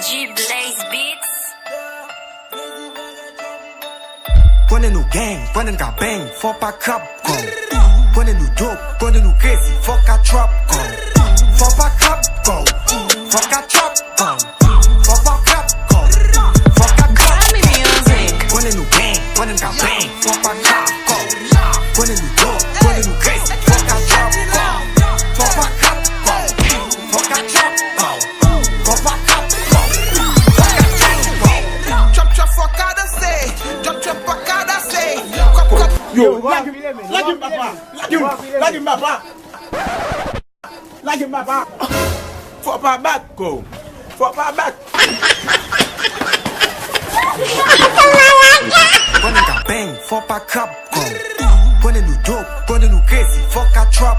G Blaze Beats. Prenez nos gangs, prenez nos bang, faut pas cap con. Prenez nos dope, prenez nos crazy, faut qu'à trap con. Faut pas cap con, faut qu'à trap con. Faut pas cap con, faut qu'à trap con. Prenez nos gangs, prenez nos bang, faut pas cap con. Prenez nos dope, prenez nos crazy, faut qu'à trap con. Faut pas cap con, faut qu'à trap con. Faut pas cap con, faut qu'à trap con. Chop chop for cada say, chop chop for cada say. Yo, like him, papa. Like him, papa. Like him, papa. Faut pas battre, go. Faut pas battre. Prenez nos bang, faut pas cap con. Prenez nos dope, prenez nos crazy, faut qu'à trap